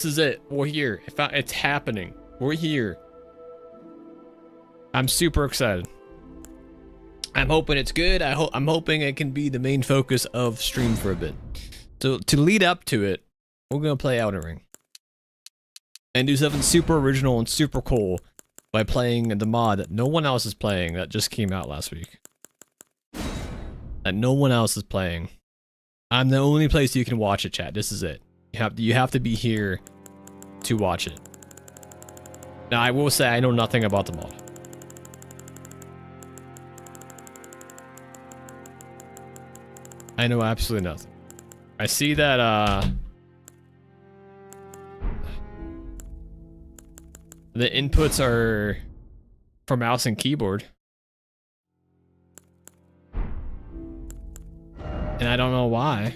This is it. We're here. It's happening. We're here. I'm super excited. I'm hoping it's good. I'm hoping it can be the main focus of stream for a bit. So to lead up to it, we're gonna play Elden Ring and do something super original and super cool by playing the mod that no one else is playing that just came out last week. That no one else is playing. I'm the only place you can watch it, chat. This is it. You have to be here to watch it. Now I will say I know nothing about the mod. I know absolutely nothing. I see that the inputs are for mouse and keyboard. And I don't know why.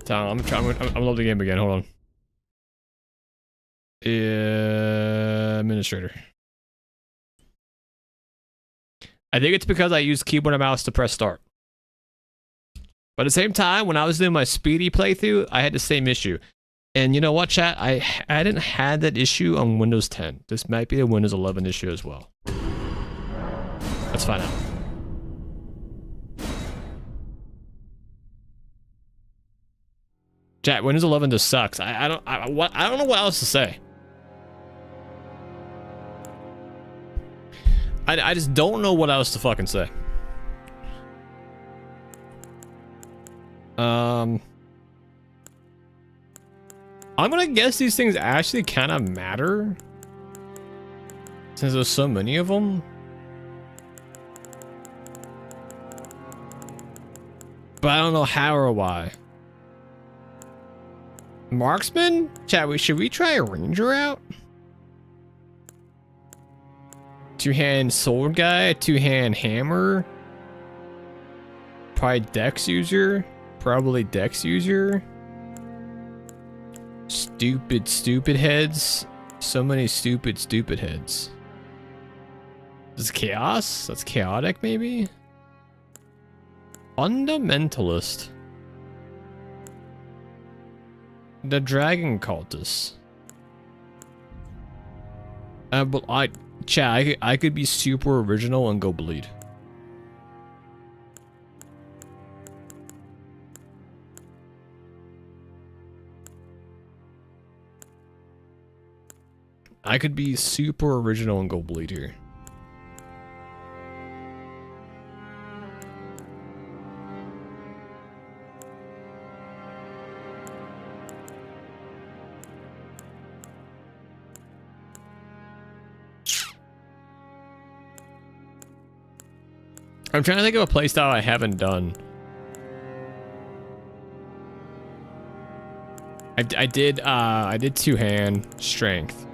So I'm loading the game again. Hold on. Administrator. I think it's because I use keyboard and mouse to press start. But at the same time, when I was doing my speedy playthrough, I had the same issue. And you know what, chat? I hadn't had that issue on Windows 10. This might be a Windows 11 issue as well. Let's find out. Chat, Windows 11 just sucks. I don't know what else to say. I just don't know what else to fucking say. I'm gonna guess these things actually kind of matter since there's so many of them. But I don't know how or why. Marksman? Chat, should we try a ranger out? Two-hand sword guy, two-hand hammer. Probably dex user. Probably dex user. Stupid heads. So many stupid heads. This is chaos? That's chaotic, maybe? Fundamentalist. The dragon cultist. But chat, I could be super original and go bleed. I could be super original and go bleed here. I'm trying to think of a playstyle I haven't done. I did two-hand strength.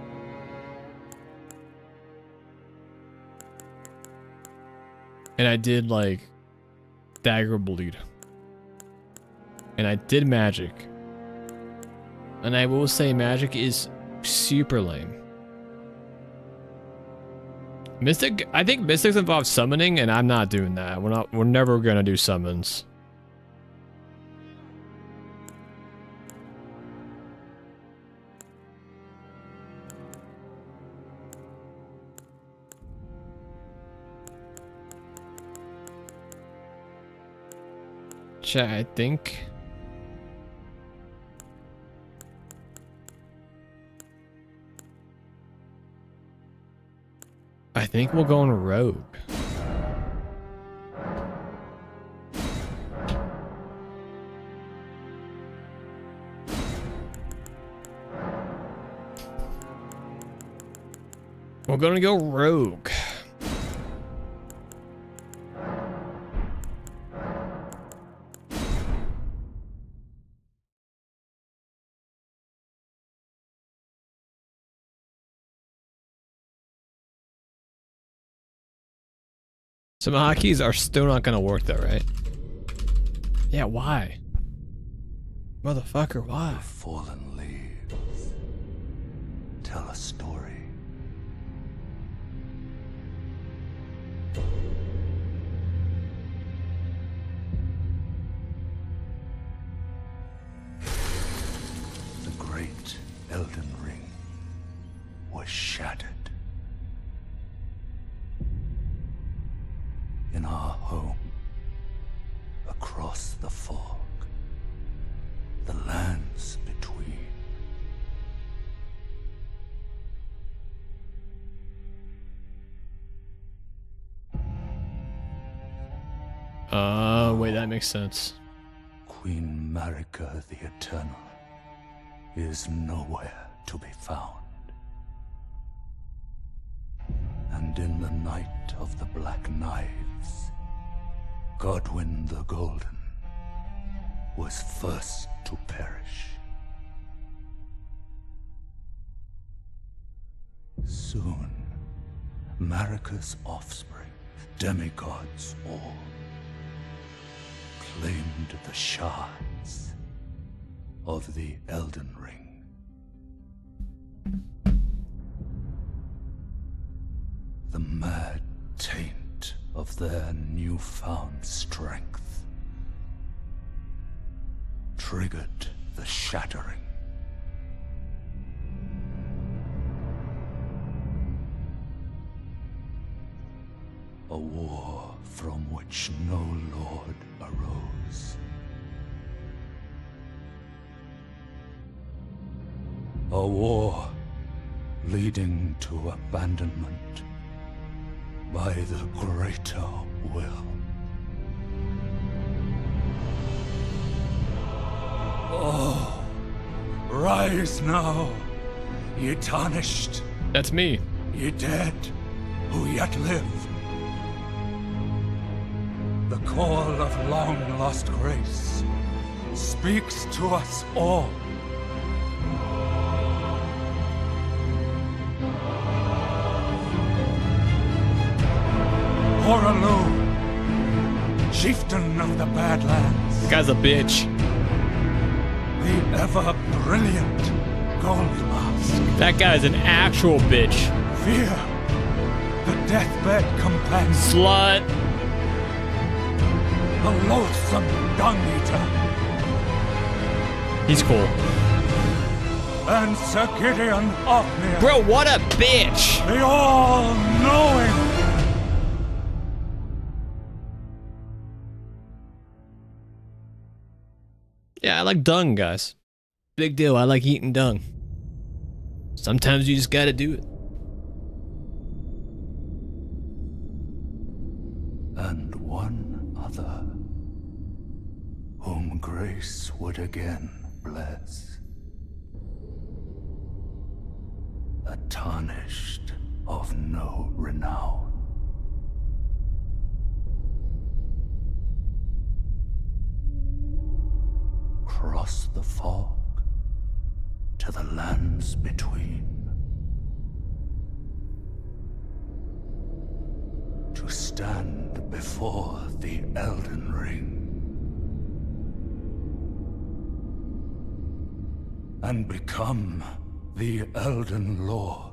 And I did like dagger bleed. And I did magic. And I will say magic is super lame. Mystic, I think mystics involve summoning, and I'm not doing that. We're never gonna do summons. Chat, I think. I think we'll go on rogue. We're gonna go rogue. So my hotkeys are still not gonna work though, right? Yeah, why? Motherfucker, why? The fallen leaves tell a story. The great Elden Ring was shattered. In our home, across the fog, the lands between. Wait, that makes sense. Queen Marika the Eternal is nowhere to be found. And in the night of the Black Knives, Godwyn the Golden was first to perish. Soon, Marika's offspring, demigods all, claimed the shards of the Elden Ring. The mad taint of their newfound strength triggered the shattering. A war from which no lord arose. A war leading to abandonment by the greater will. Oh, rise now, ye tarnished. That's me. Ye dead, who yet live. The call of long-lost grace speaks to us all. Horalu, chieftain of the Badlands. The guy's a bitch. The ever-brilliant Gold Mask. That guy's an actual bitch. Fear, the deathbed companion. Slut. The loathsome dung-eater. He's cool. And Sir Gideon Ofnir. Bro, what a bitch. The all-knowing. Yeah, I like dung, guys. Big deal, I like eating dung. Sometimes you just gotta do it. And one other, whom grace would again bless. A tarnished of no renown. Cross the fog to the lands between, to stand before the Elden Ring and become the Elden Lord.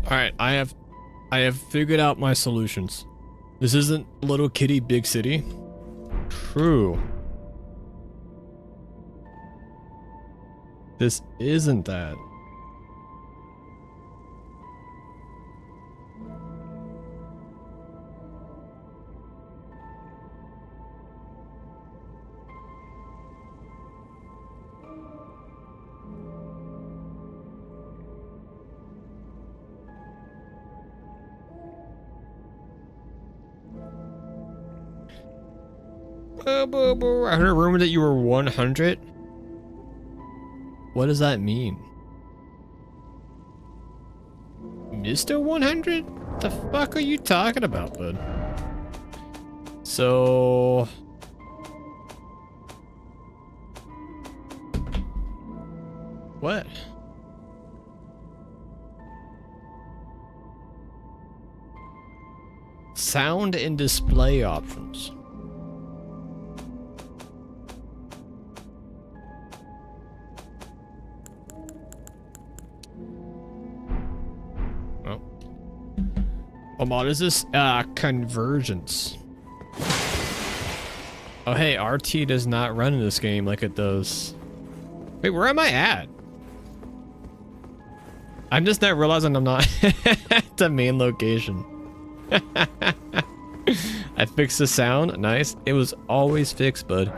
Alright, I have figured out my solutions. This isn't Little Kitty Big City. True. This isn't that. I heard a rumor that you were 100. What does that mean? Mr. 100? What the fuck are you talking about, bud? So... what? Sound and display options. What mod is this? Convergence. Oh, hey, RT does not run in this game like it does. Wait, where am I at? I'm just not realizing I'm not at the main location. I fixed the sound. Nice. It was always fixed, bud.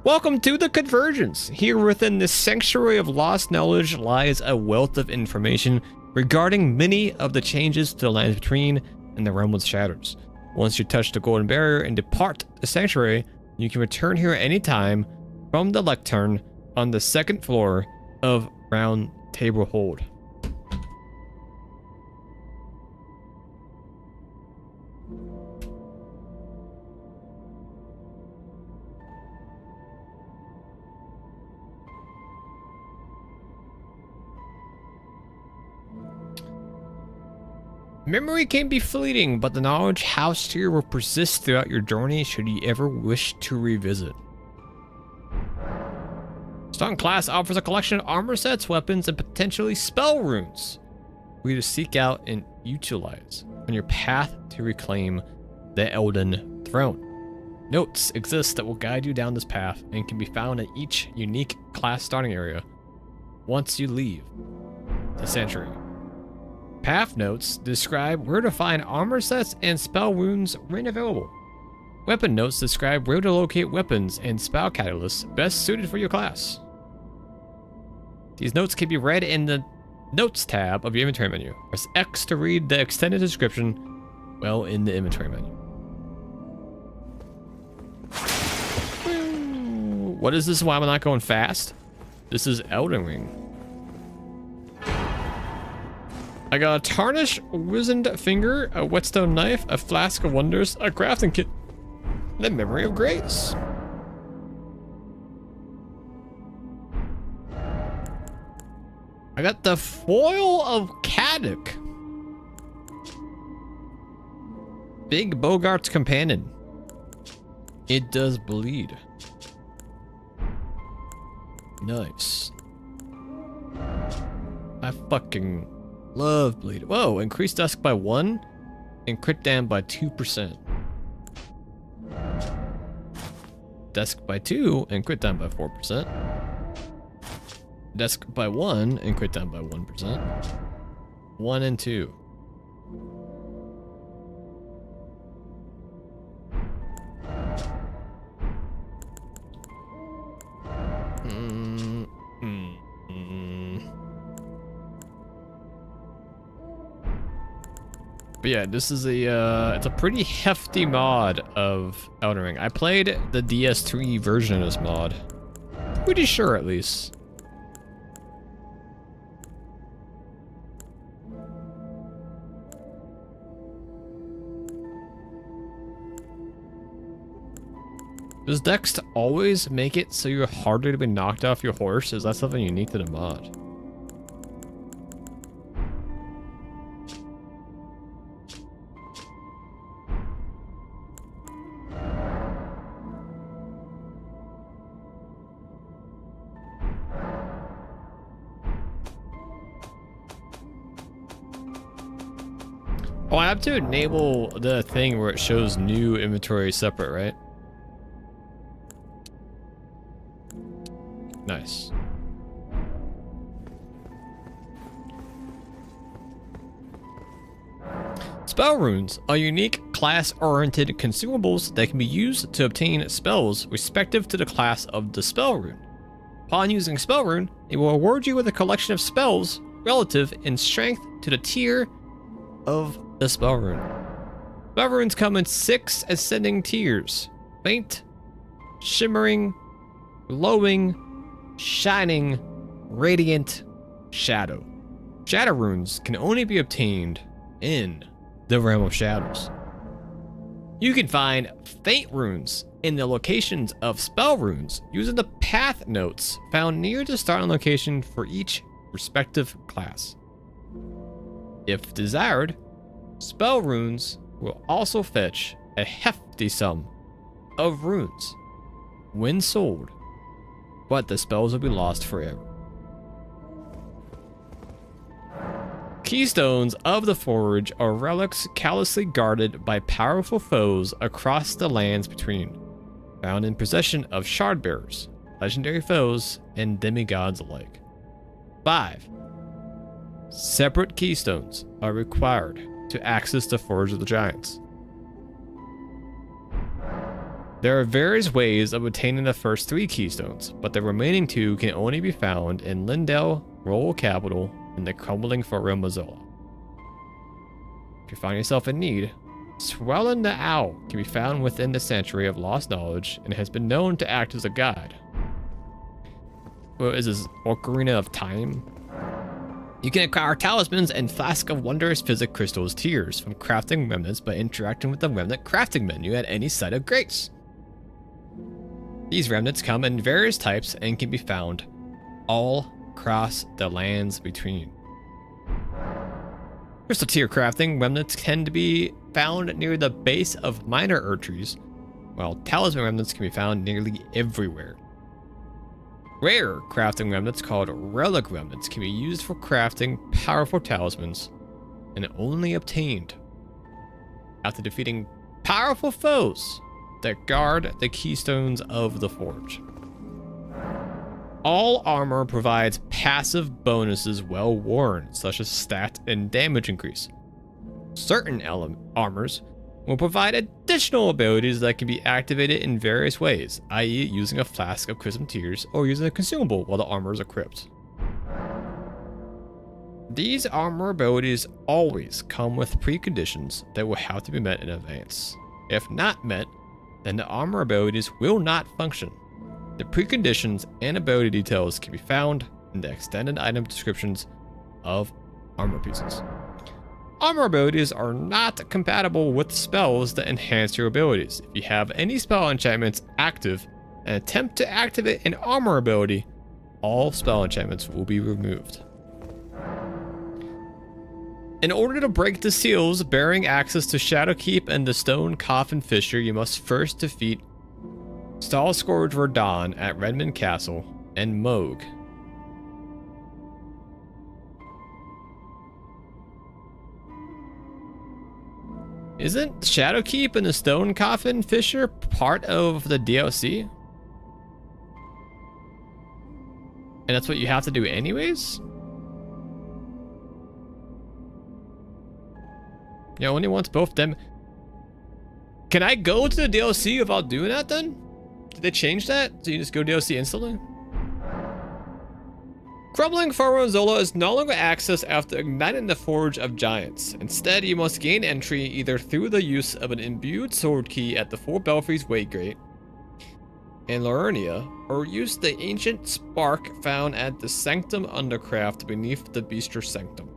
Welcome to the Convergence. Here within this sanctuary of lost knowledge lies a wealth of information regarding many of the changes to the lands between and the realm of shadows. Once you touch the golden barrier and depart the sanctuary, you can return here anytime from the lectern on the second floor of Round Table Hold. Memory can be fleeting, but the knowledge housed here will persist throughout your journey should you ever wish to revisit. Stone Class offers a collection of armor sets, weapons, and potentially spell runes for you to seek out and utilize on your path to reclaim the Elden Throne. Notes exist that will guide you down this path and can be found in each unique class starting area once you leave the sanctuary. Path notes describe where to find armor sets and spell runes when available. Weapon notes describe where to locate weapons and spell catalysts best suited for your class. These notes can be read in the Notes tab of your inventory menu. Press X to read the extended description while in the inventory menu. What is this? Why am I not going fast? This is Elden Ring. I got a tarnished wizened finger, a whetstone knife, a flask of wonders, a crafting kit, and a memory of grace. I got the foil of Caddock. Big Bogart's companion. It does bleed. Nice. I fucking love bleed. Whoa, increase dusk by 1 and crit dam by 2%. Dusk by 2 and crit down by 4%. Dusk by 1 and crit down by 1%. 1 and 2. But yeah, this is it's a pretty hefty mod of Elden Ring. I played the DS3 version of this mod. Pretty sure, at least. Does Dex always make it so you're harder to be knocked off your horse? Is that something unique to the mod? Oh, I have to enable the thing where it shows new inventory separate, right? Nice. Spell runes are unique class-oriented consumables that can be used to obtain spells respective to the class of the spell rune. Upon using spell rune, it will award you with a collection of spells relative in strength to the tier of the spell rune. Spell runes come in 6 ascending tiers: faint, shimmering, glowing, shining, radiant, shadow. Shadow runes can only be obtained in the realm of shadows. You can find faint runes in the locations of spell runes using the path notes found near the starting location for each respective class. If desired, spell runes will also fetch a hefty sum of runes when sold, but the spells will be lost forever. Keystones of the Forge are relics callously guarded by powerful foes across the lands between, found in possession of shardbearers, legendary foes, and demigods alike. 5. Separate keystones are required to access the Forge of the Giants. There are various ways of obtaining the first 3 keystones, but the remaining 2 can only be found in Lindell, Royal Capital, and the crumbling Forum Mazola. If you find yourself in need, Swellen the Owl can be found within the Sanctuary of Lost Knowledge and has been known to act as a guide. What is this, Ocarina of Time? You can acquire talismans and Flask of Wondrous Physic Crystals tiers from crafting remnants by interacting with the remnant crafting menu at any site of grace. These remnants come in various types and can be found all across the lands between. Crystal tier crafting remnants tend to be found near the base of minor Erdtrees, while talisman remnants can be found nearly everywhere. Rare crafting remnants called relic remnants can be used for crafting powerful talismans and only obtained after defeating powerful foes that guard the keystones of the Forge. All armor provides passive bonuses well worn, such as stat and damage increase. Certain armors will provide additional abilities that can be activated in various ways, i.e. using a Flask of Chrism Tears or using a consumable while the armor is equipped. These armor abilities always come with preconditions that will have to be met in advance. If not met, then the armor abilities will not function. The preconditions and ability details can be found in the extended item descriptions of armor pieces. Armor abilities are not compatible with spells that enhance your abilities. If you have any spell enchantments active and attempt to activate an armor ability, all spell enchantments will be removed. In order to break the seals bearing access to Shadowkeep and the Stone Coffin Fisher, you must first defeat Stalscourge Verdon at Redmond Castle and Moog. Isn't Shadowkeep and the Stone Coffin Fisher part of the DLC? And that's what you have to do anyways? Yeah, only once both them. Can I go to the DLC without doing that then? Did they change that? So you just go DLC instantly? Crumbling Farmazola is no longer accessed after igniting the Forge of Giants. Instead, you must gain entry either through the use of an imbued sword key at the Four Belfries Waygate in Liurnia, or use the ancient spark found at the Sanctum Undercraft beneath the Beaster Sanctum.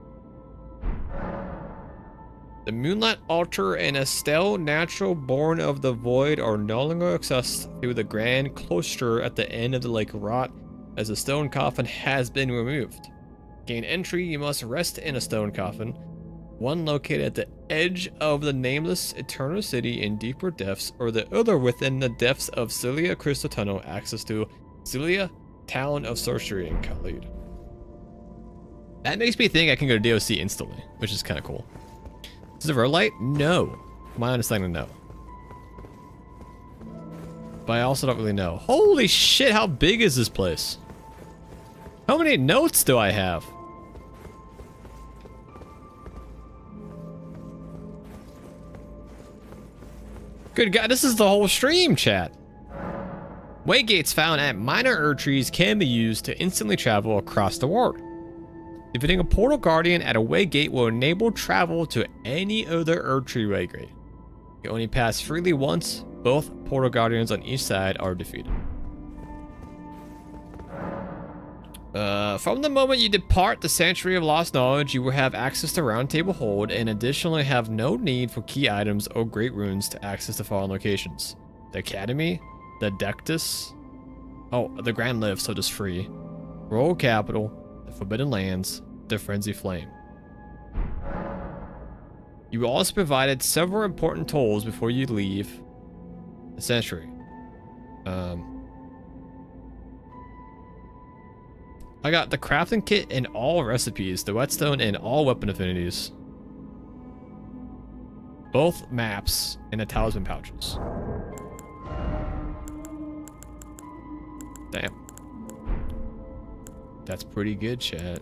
The Moonlight Altar and Estelle, natural born of the void, are no longer accessed through the Grand Cloister at the end of the Lake Rot, as the stone coffin has been removed. Gain entry, you must rest in a stone coffin, one located at the edge of the nameless Eternal City in deeper depths, or the other within the depths of Cilia Crystal Tunnel, access to Cilia, Town of Sorcery in Khalid. That makes me think I can go to DLC instantly, which is kind of cool. Is it Verlight? No. My understanding, no. But I also don't really know. Holy shit, how big is this place? How many notes do I have? Good God, this is the whole stream, chat. Waygates found at minor Erdtrees can be used to instantly travel across the world. Defeating a Portal Guardian at a Waygate will enable travel to any other Erdtree Waygate. You only pass freely once both Portal Guardians on each side are defeated. From the moment you depart the Sanctuary of Lost Knowledge, you will have access to Round Table Hold, and additionally have no need for key items or great runes to access the following locations: the Academy, the Dectus, the Grand Lift, so just free, Royal Capital, the Forbidden Lands, the Frenzy Flame. You also provided several important tolls before you leave the Sanctuary. I got the crafting kit and all recipes, the whetstone and all weapon affinities. Both maps and the talisman pouches. Damn. That's pretty good, chat.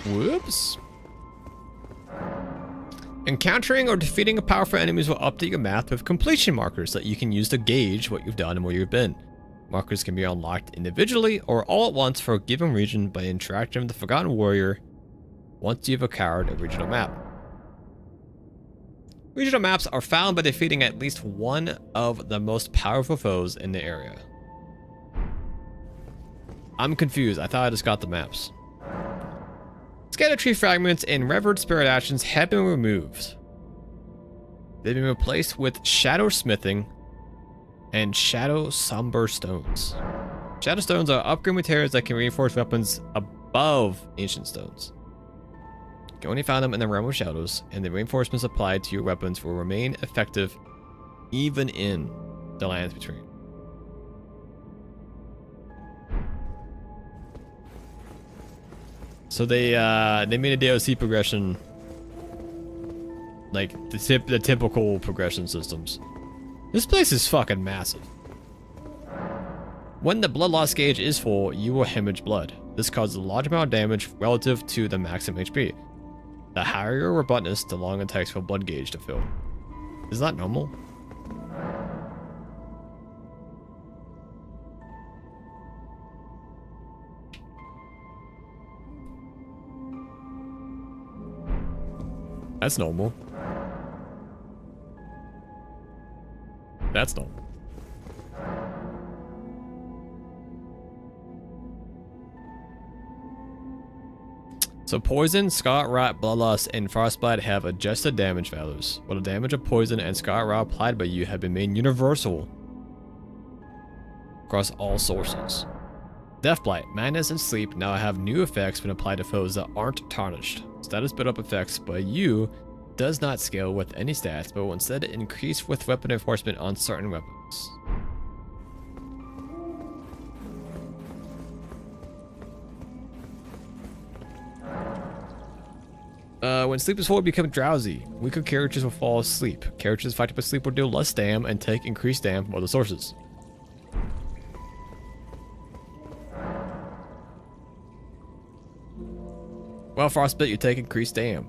Whoops. Encountering or defeating powerful enemies will update your map with completion markers that you can use to gauge what you've done and where you've been. Markers can be unlocked individually or all at once for a given region by interacting with the Forgotten Warrior once you've acquired a regional map. Regional maps are found by defeating at least one of the most powerful foes in the area. I'm confused. I thought I just got the maps. Scatter tree fragments and revered spirit actions have been removed. They've been replaced with shadow smithing and shadow somber stones. Shadow stones are upgrade materials that can reinforce weapons above ancient stones. You can only find them in the realm of shadows, and the reinforcements applied to your weapons will remain effective even in the lands between. So they made a DLC progression, like the typical progression systems. This place is fucking massive. When the blood loss gauge is full, you will hemorrhage blood. This causes a large amount of damage relative to the maximum HP. The higher your robustness, the longer it takes for blood gauge to fill. Is that normal? That's normal. That's normal. So poison, scarlet rot, bloodlust, and frostbite have adjusted damage values, while the damage of poison and scarlet rot applied by you have been made universal across all sources. Deathblight, madness, and sleep now have new effects when applied to foes that aren't tarnished. Status build-up effects by you does not scale with any stats, but will instead increase with weapon enforcement on certain weapons. When sleep is full, you become drowsy. Weaker characters will fall asleep. Characters affected by sleep will deal less dam and take increased dam from other sources. Well, frostbite, you take increased dam.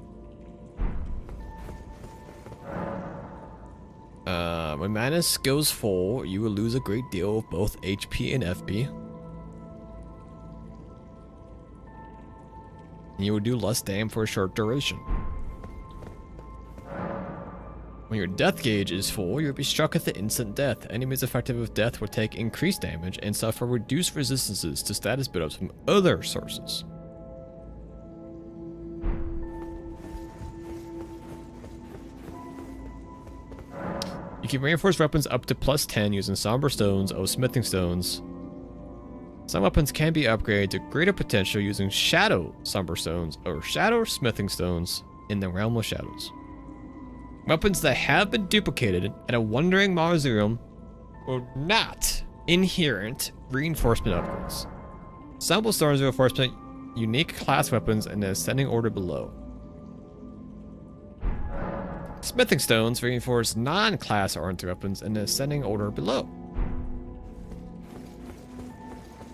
When madness goes full, you will lose a great deal of both HP and FP. You will do less dam for a short duration. When your death gauge is full, you'll be struck with the instant death. Enemies affected with death will take increased damage and suffer reduced resistances to status buildups from other sources. You can reinforce weapons up to +10 using somber stones or smithing stones. Some weapons can be upgraded to greater potential using shadow somber stones or shadow smithing stones in the realm of shadows. Weapons that have been duplicated at a wandering mausoleum are not inherent reinforcement upgrades. Sample stones reinforcement unique class weapons in the ascending order below. Smithing stones reinforce non-class oriented weapons in the ascending order below.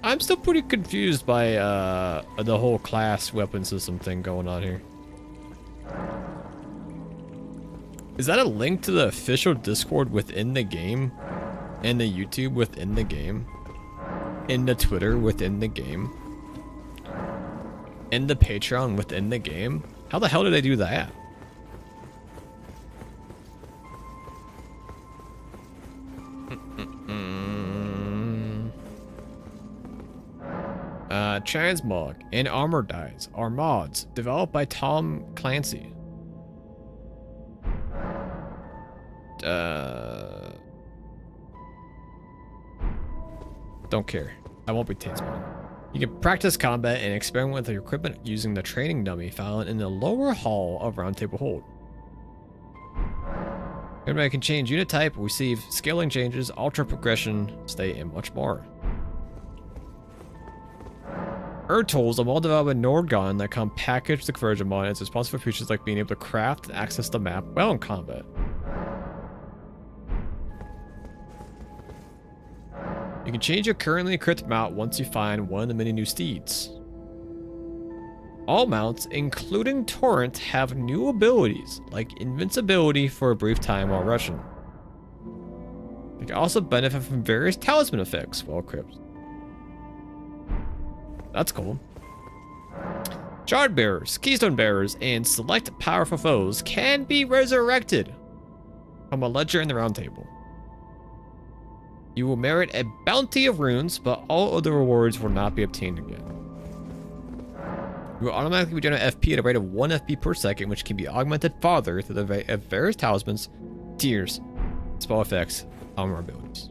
I'm still pretty confused by the whole class weapon system thing going on here. Is that a link to the official Discord within the game? And the YouTube within the game? In the Twitter within the game? In the Patreon within the game? How the hell did they do that? Transmog and Armor Dies are mods developed by Tom Clancy. Don't care. I won't be Tansman. You can practice combat and experiment with your equipment using the training dummy found in the lower hall of Roundtable Hold. Everybody can change unit type, receive scaling changes, alter progression, state, and much more. Tools, a well-developed Nord gun that come packaged with the conversion mod, and is responsible for features like being able to craft and access the map while in combat. You can change your currently equipped mount once you find one of the many new steeds. All mounts, including Torrent, have new abilities, like invincibility for a brief time while rushing. You can also benefit from various talisman effects while equipped. That's cool. Shard bearers, keystone bearers, and select powerful foes can be resurrected from a ledger in the round table. You will merit a bounty of runes, but all other rewards will not be obtained again. You will automatically regenerate FP at a rate of 1 FP per second, which can be augmented farther through the various talismans, tiers, spell effects, armor abilities.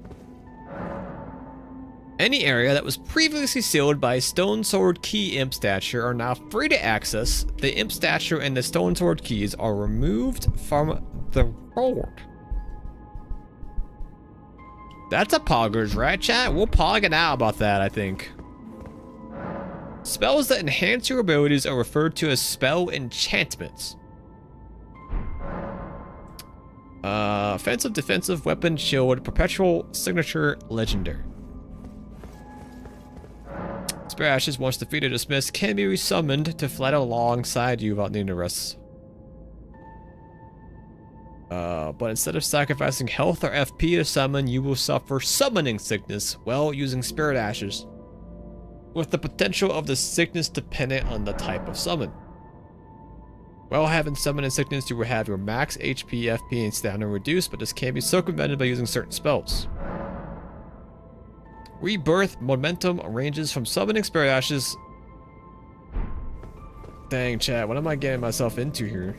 Any area that was previously sealed by Stone Sword Key Imp Statue are now free to access. The Imp Statue and the Stone Sword Keys are removed from the board. That's a poggers, right, chat? We'll pog it out about that, I think. Spells that enhance your abilities are referred to as spell enchantments. Offensive, defensive, weapon, shield, perpetual, signature, legendary. Spare Ashes, once defeated or dismissed, can be resummoned to fly alongside you without needing to rest. But instead of sacrificing health or FP to summon, you will suffer summoning sickness while using Spirit Ashes, with the potential of the sickness dependent on the type of summon. While having summoning sickness, you will have your max HP, FP, and stamina reduced, but this can be circumvented by using certain spells. Rebirth momentum ranges from summoning Spirit Ashes. Dang, chat, what am I getting myself into here?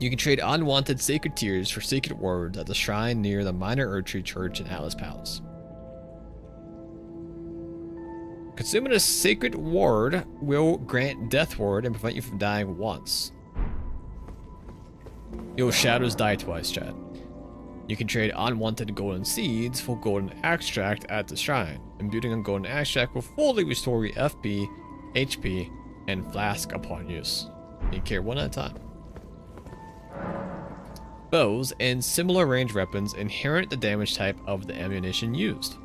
You can trade unwanted sacred tears for sacred words at the shrine near the Minor Erdtree Church in Atlas Palace. Consuming a sacred ward will grant death ward and prevent you from dying once. Your shadows die twice, chat. You can trade unwanted golden seeds for golden extract at the shrine. Imbuing on golden extract will fully restore your FP, HP, and flask upon use. You can carry one at a time. Bows and similar range weapons inherit the damage type of the ammunition used.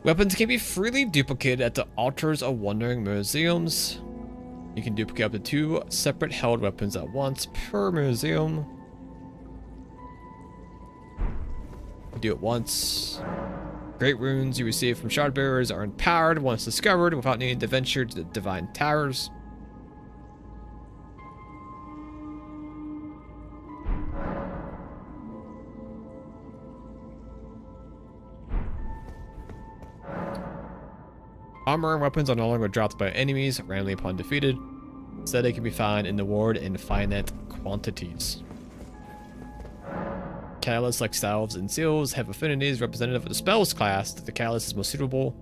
Weapons can be freely duplicated at the altars of wandering museums. You can duplicate up to 2 separate held weapons at once per museum. Do it once. Great runes you receive from shard bearers are empowered once discovered without needing to venture to the divine towers. Armor and weapons are no longer dropped by enemies randomly upon defeated. Instead, they can be found in the ward in finite quantities. Catalysts like salves and seals have affinities representative of the spells class that the catalyst is most suitable.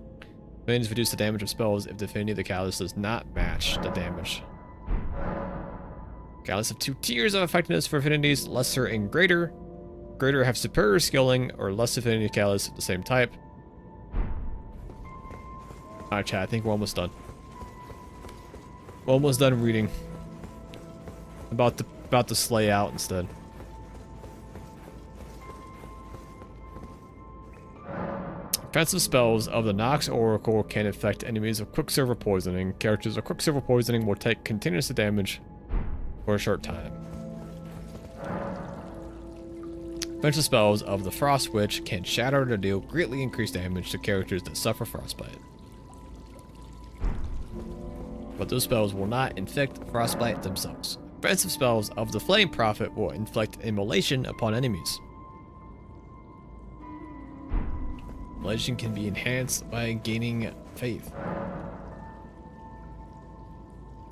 Affinities reduce the damage of spells if the affinity of the catalyst does not match the damage. Catalysts have 2 tiers of effectiveness for affinities, lesser and greater. Greater have superior skilling or less affinity catalysts of the same type. Alright, chat, I think we're almost done. We're almost done reading. About to slay out instead. Offensive spells of the Nox Oracle can affect enemies with Quicksilver Poisoning. Characters with Quicksilver Poisoning will take continuous damage for a short time. Offensive spells of the Frost Witch can shatter or deal greatly increased damage to characters that suffer frostbite. But those spells will not inflict frostbite themselves. Offensive spells of the Flame Prophet will inflict immolation upon enemies. Immolation can be enhanced by gaining faith.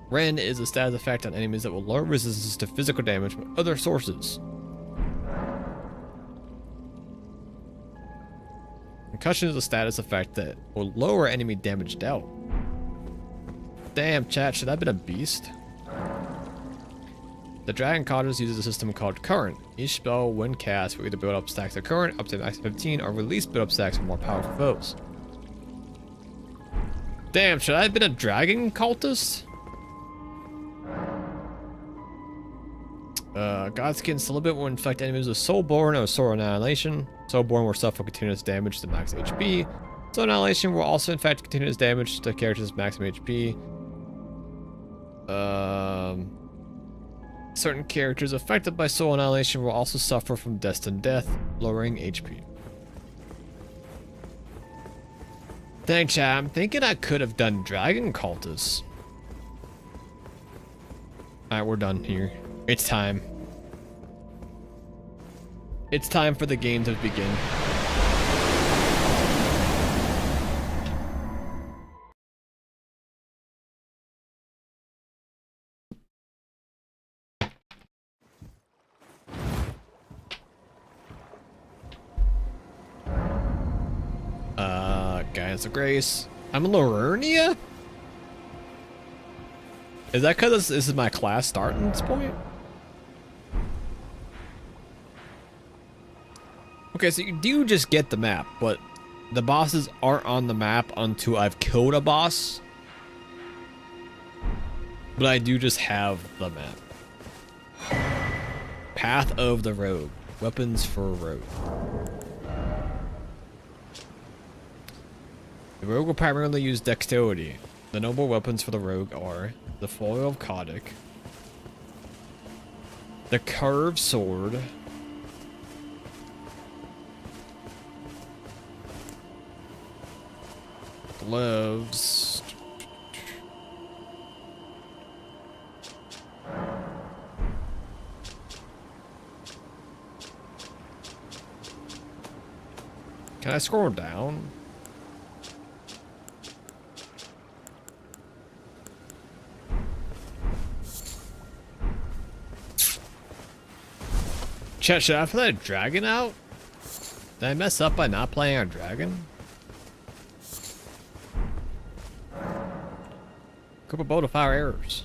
Ren is a status effect on enemies that will lower resistance to physical damage from other sources. Concussion is a status effect that will lower enemy damage dealt. Damn, chat, should I have been a beast? The Dragon Cottage uses a system called Current. Each spell, when cast, will either build up stacks of Current up to max 15 or release build up stacks of more powerful foes. Damn, should I have been a Dragon Cultist? Godskin Celibate will infect enemies with Soulborn or Soul Annihilation. Soulborn will suffer continuous damage to max HP. Soul Annihilation will also infect continuous damage to characters maximum HP. Certain characters affected by Soul Annihilation will also suffer from Destined Death, lowering HP. Dang, chat, I'm thinking I could have done Dragon Cultists. Alright, we're done here. It's time. It's time for the game to begin. Guys of Grace. I'm a Laurernia? Is that because this is my class starting at this point? Okay, so you do just get the map, but the bosses aren't on the map until I've killed a boss. But I do just have the map. Path of the Rogue. Weapons for Rogue. The Rogue will primarily use dexterity. The noble weapons for the Rogue are the Foil of Kodic, the Curved Sword, gloves, can I scroll down? Chat, should I play a dragon out? Did I mess up by not playing a dragon? Group of bow to fire arrows.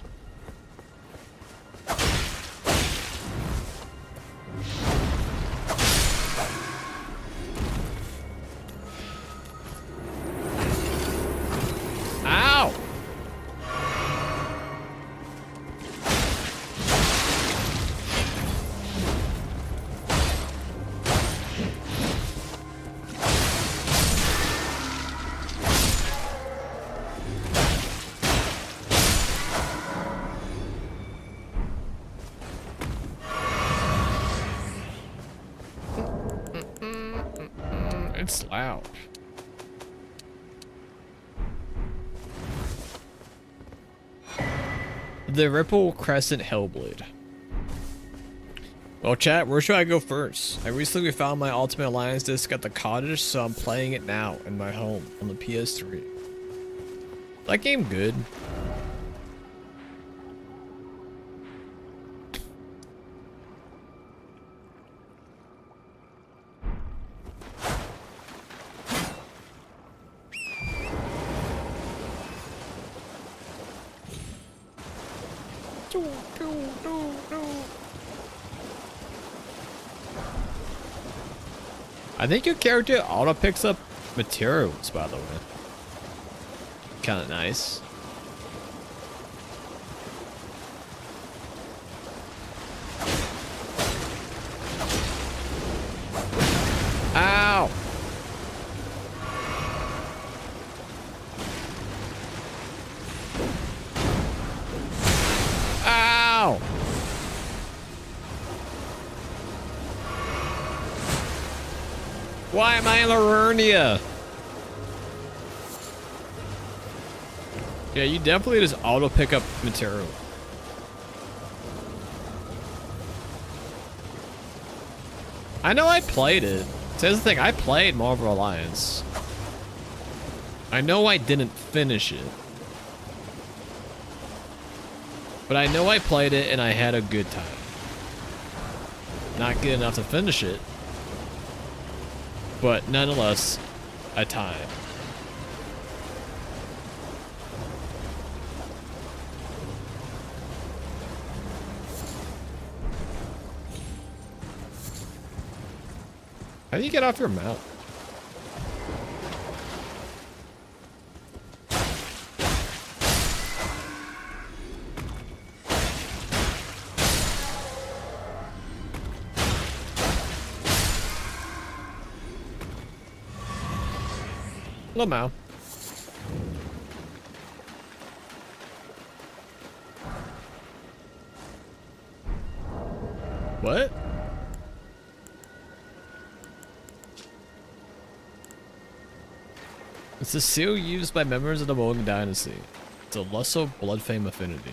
Ow! It's loud. The Ripple Crescent Hellblade. Well, chat, where should I go first? I recently found my Ultimate Alliance disc at the cottage, so I'm playing it now in my home on the PS3. That game good. I think your character auto picks up materials, by the way. Kind of nice. Ow! Ow! Why am I in Laurernia? Yeah, you definitely just auto pick up material. I know I played it. So here's the thing, I played Marvel Alliance. I know I didn't finish it. But I know I played it and I had a good time. Not good enough to finish it. But nonetheless, a time. How do you get off your mount? Hello, Mao. What? It's a seal used by members of the Wogan Dynasty. It's a Lusso Blood Flame affinity.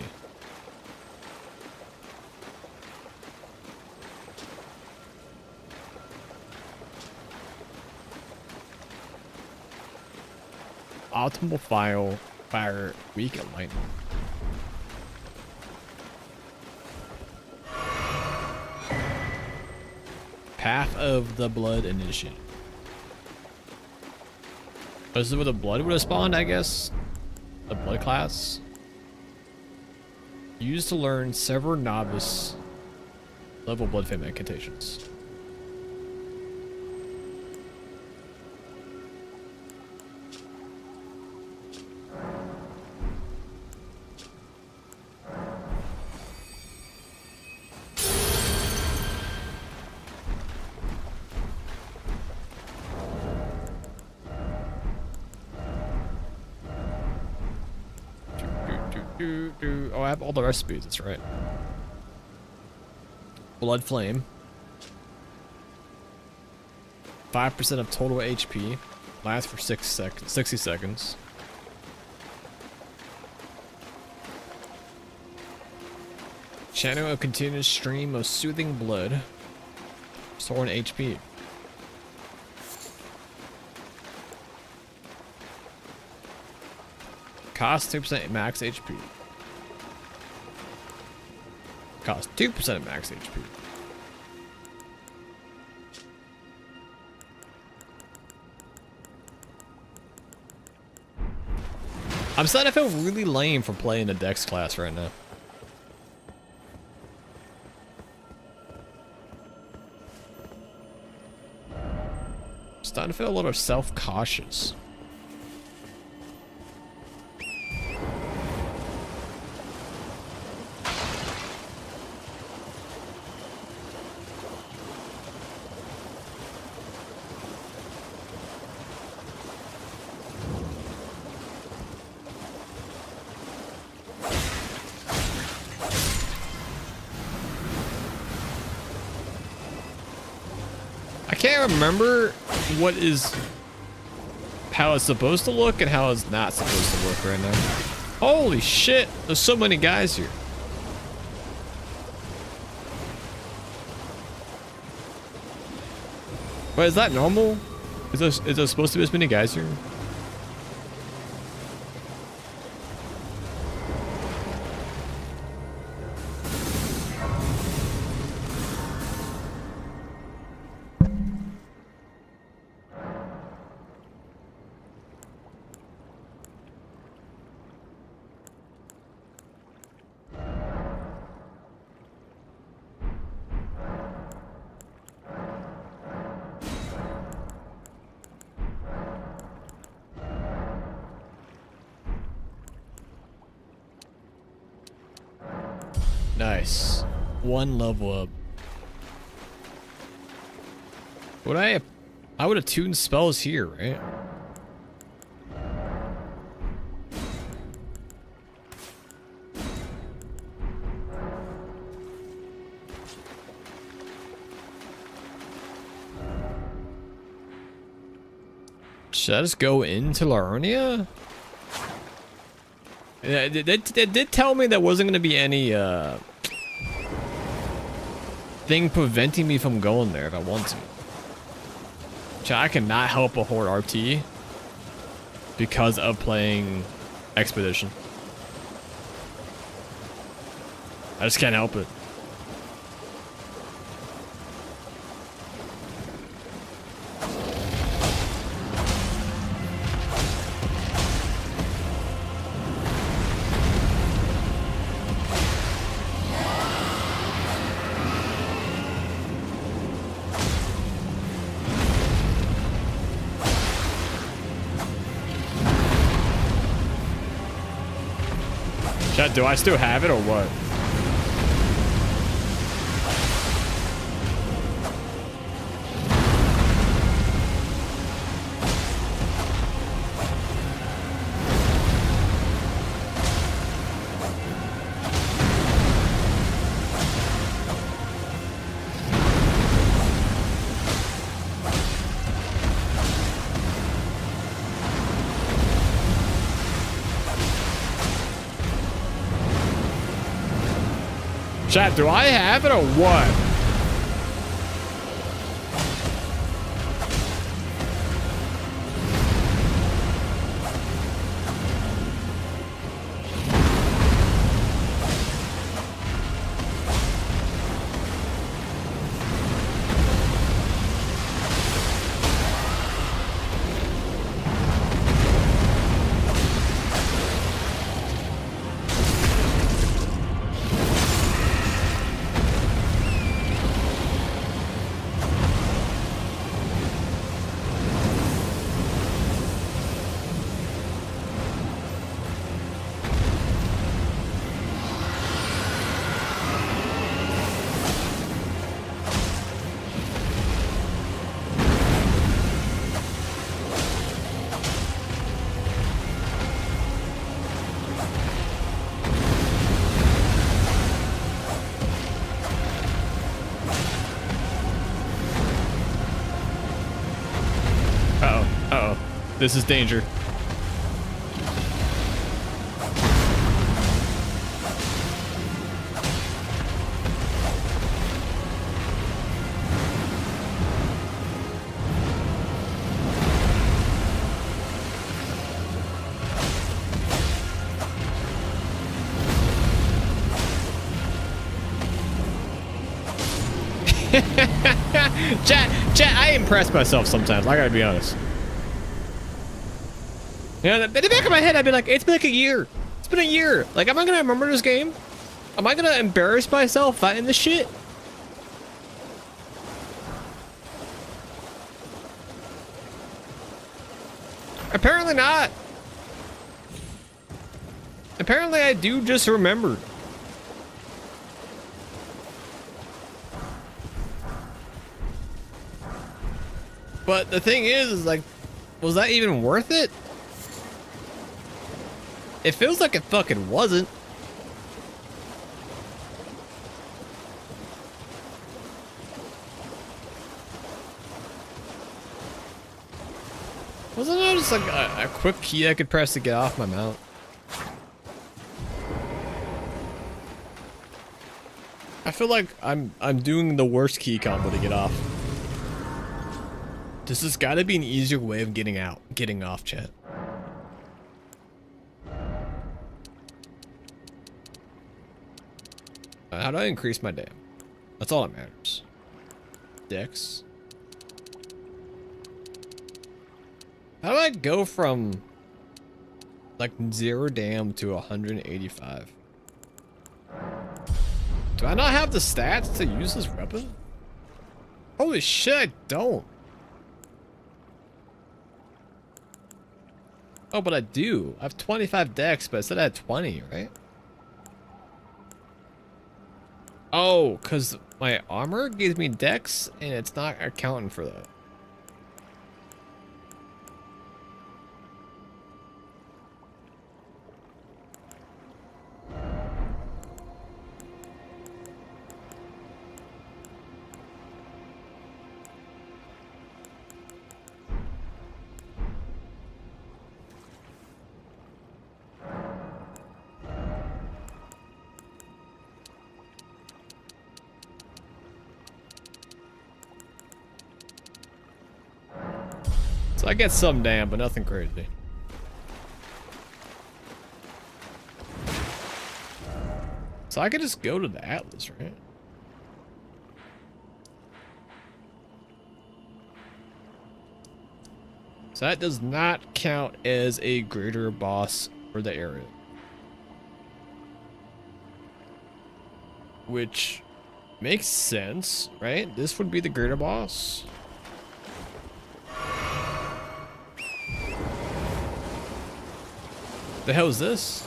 Optimal fire weak at lightning. Path of the Blood Initiate. This is where the blood would have spawned, I guess. The blood class. Used to learn several novice level blood flame incantations. Oh, I have all the recipes, that's right. Blood Flame. 5% of total HP. Lasts for 60 seconds. Channel a continuous stream of soothing blood. Restoring HP. Cost 2% max HP. Cost 2% of max HP. I'm starting to feel really lame for playing the Dex class right now. Starting to feel a little self-cautious. I can't remember how it's supposed to look and how it's not supposed to look right now. Holy shit, there's so many guys here. But is that normal? Is there supposed to be this many guys here? Nice. One level up. I would have tuned spells here, right? Should I just go into Laronia? Yeah, they did tell me there wasn't going to be any thing preventing me from going there if I want to. I cannot help a Horde RT because of playing Expedition. I just can't help it. Chat, do I still have it or what? Chat, do I have it or what? This is danger. Chat, I impress myself sometimes. I gotta be honest. You know, in the back of my head, I'd be like, it's been like a year. It's been a year. Like, am I gonna remember this game? Am I gonna embarrass myself fighting this shit? Apparently not. Apparently I do just remember. But the thing is like, was that even worth it? It feels like it fucking wasn't. Wasn't there just like a quick key I could press to get off my mount? I feel like I'm doing the worst key combo to get off. This has got to be an easier way of getting off, chat. How do I increase my dam? That's all that matters. Dex. How do I go from like 0 dam to 185? Do I not have the stats to use this weapon? Holy shit, I don't. Oh, but I do. I have 25 dex, but I said I had 20, right? Oh, because my armor gives me dex, and it's not accounting for that. So I get some damn, but nothing crazy. So I could just go to the Atlas, right? So that does not count as a greater boss for the area. Which makes sense, right? This would be the greater boss. The hell is this?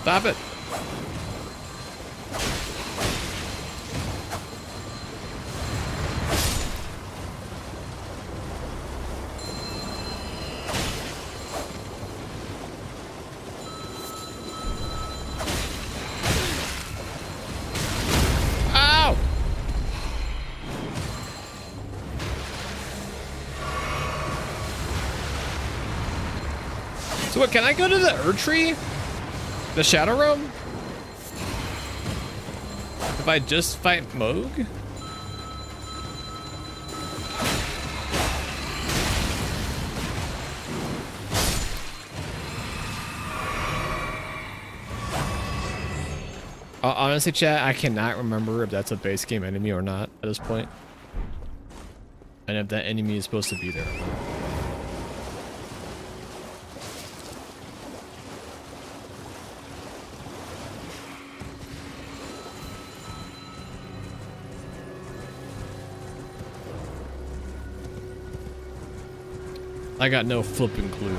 Stop it. Ow! So what, can I go to the Erdtree? The Shadow Realm? If I just fight Moog? Honestly, chat, I cannot remember if that's a base game enemy or not at this point. And if that enemy is supposed to be there. I got no flipping clue.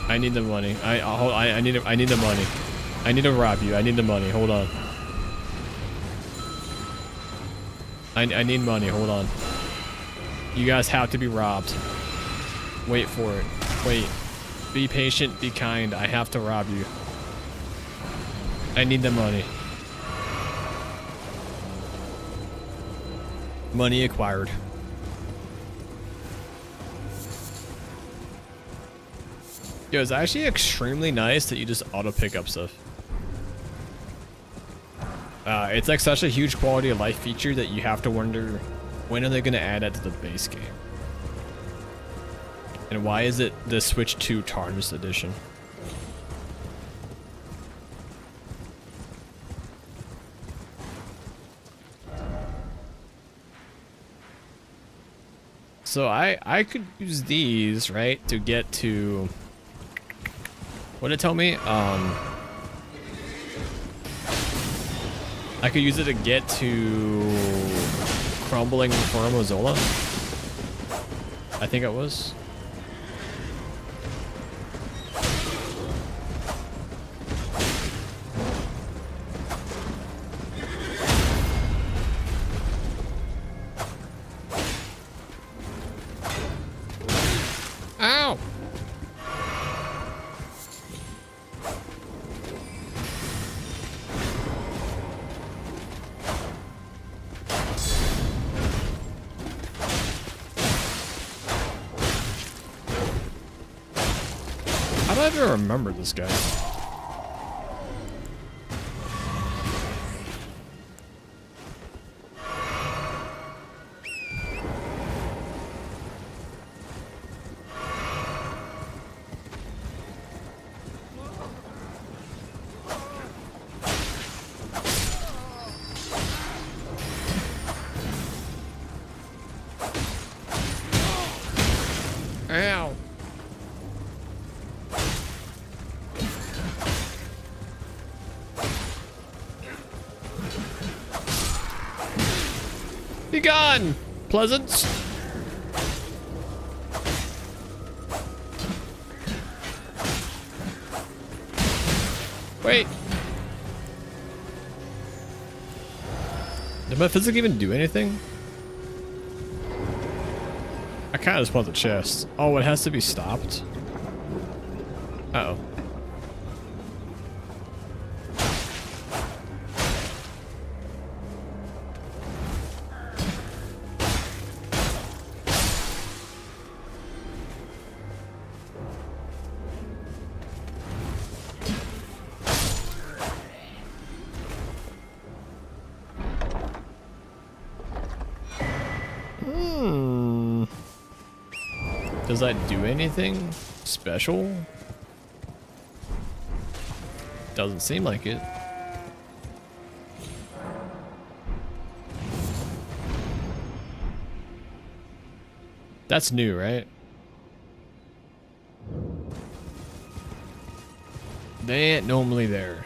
I need the money. I need the money. I need to rob you. I need the money. Hold on. I need money. Hold on. You guys have to be robbed. Wait for it. Wait. Be patient. Be kind. I have to rob you. I need the money. Money acquired. Yo, it's actually extremely nice that you just auto pick up stuff. It's like such a huge quality of life feature that you have to wonder, when are they going to add that to the base game? And why is it the Switch 2 Tarnished Edition? So I could use these, right, to get to... What did it tell me? I could use it to get to Crumbling Formozola. I think it was. Ow! How do I even remember this guy? Ow. Be gone, Pleasance. Wait. Did my physics even do anything? I kind of just want the chest. Oh, it has to be stopped? Uh-oh. Does that do anything special? Doesn't seem like it. That's new, right? They ain't normally there.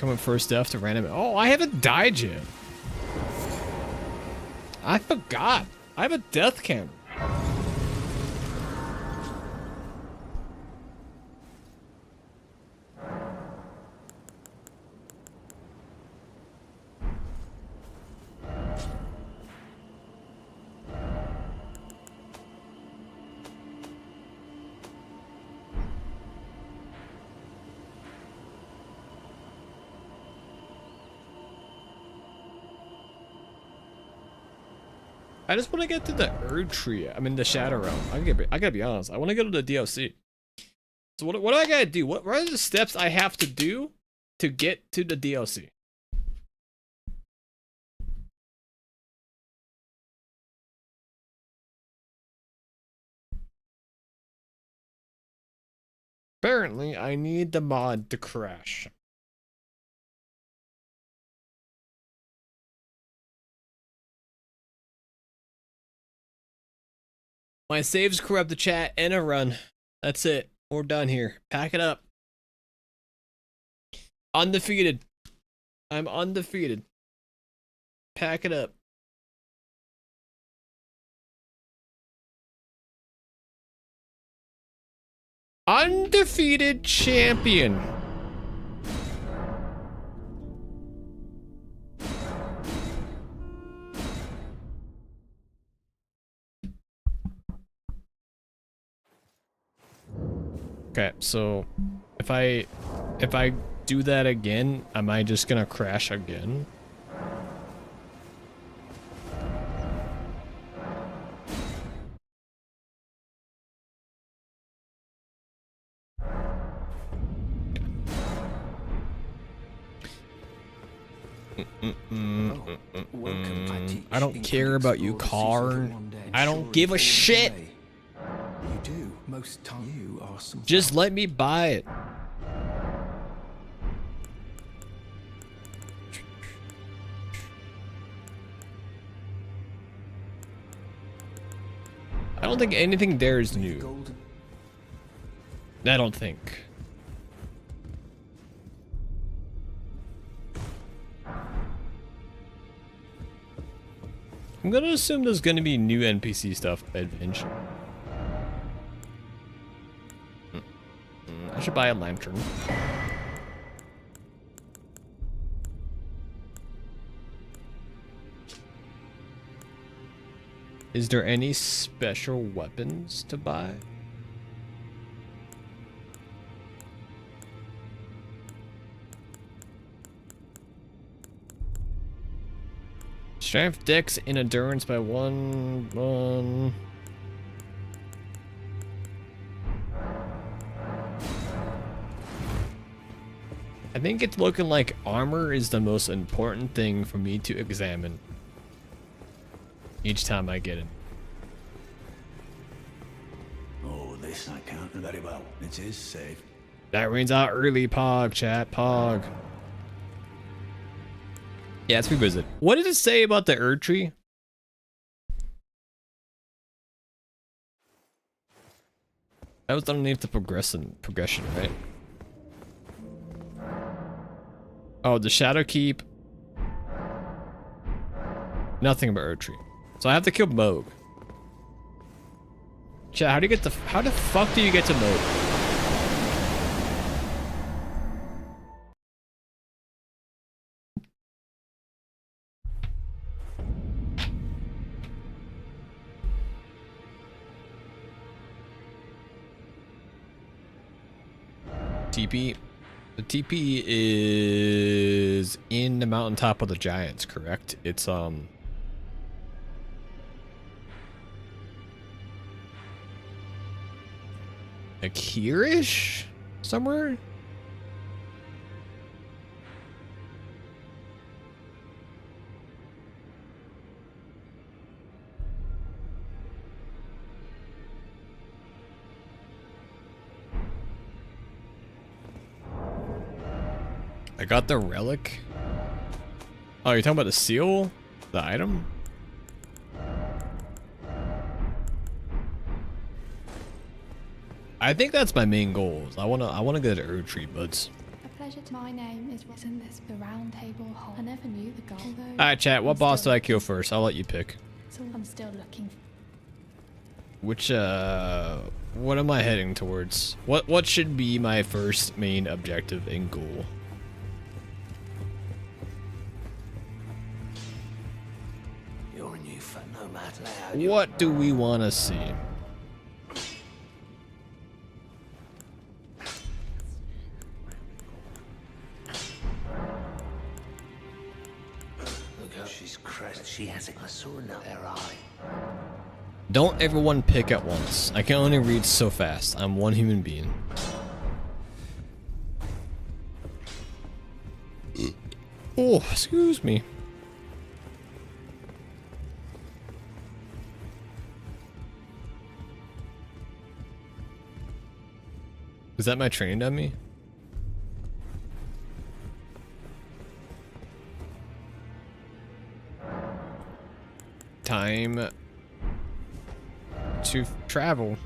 Coming first death to random. Oh, I haven't died yet. I forgot. I have a death camera. I just want to get to the Erd Tree. I mean, the Shadow Realm. I gotta be honest. I want to go to the DLC. So what do I gotta do? What are the steps I have to do to get to the DLC? Apparently, I need the mod to crash. My saves corrupt the chat and a run. That's it. We're done here. Pack it up. Undefeated. I'm undefeated. Pack it up. Undefeated champion. Okay, so if I do that again, am I just gonna crash again? I don't care about you, car. I don't give a shit. You do. Most times you are some. Just let me buy it. I don't think anything there is new. I don't think. I'm gonna assume there's gonna be new NPC stuff eventually. I should buy a lantern. Is there any special weapons to buy? Strength, dex, and endurance by one. I think it's looking like armor is the most important thing for me to examine each time I get it. Oh, this I can't very well. It is safe. That rains out early, Pog, chat, Pog. Yeah, let's revisit. What did it say about the Erd Tree? That was underneath the progression, right? Oh, the Shadow Keep. Nothing about Erd Tree. So I have to kill Moog. Chat, how the fuck do you get to Moog? TP. The TP is in the mountaintop of the giants, correct? It's like here-ish? Somewhere? I got the relic. Oh, you're talking about the seal? The item? I think that's my main goal. I wanna go to Erd Tree, buds. A pleasure to my name is in this the round table hole. I never knew the goal though. Alright, chat, what I'm boss do still I kill looking- first? I'll let you pick. So I'm still looking. Which, what am I heading towards? What should be my first main objective and goal? You're a new fat nomad lad. What do we want to see? Look how she's crest. She has a sword in her eye. Don't everyone pick at once. I can only read so fast. I'm one human being. Oh, excuse me. Is that my train dummy? Time to travel.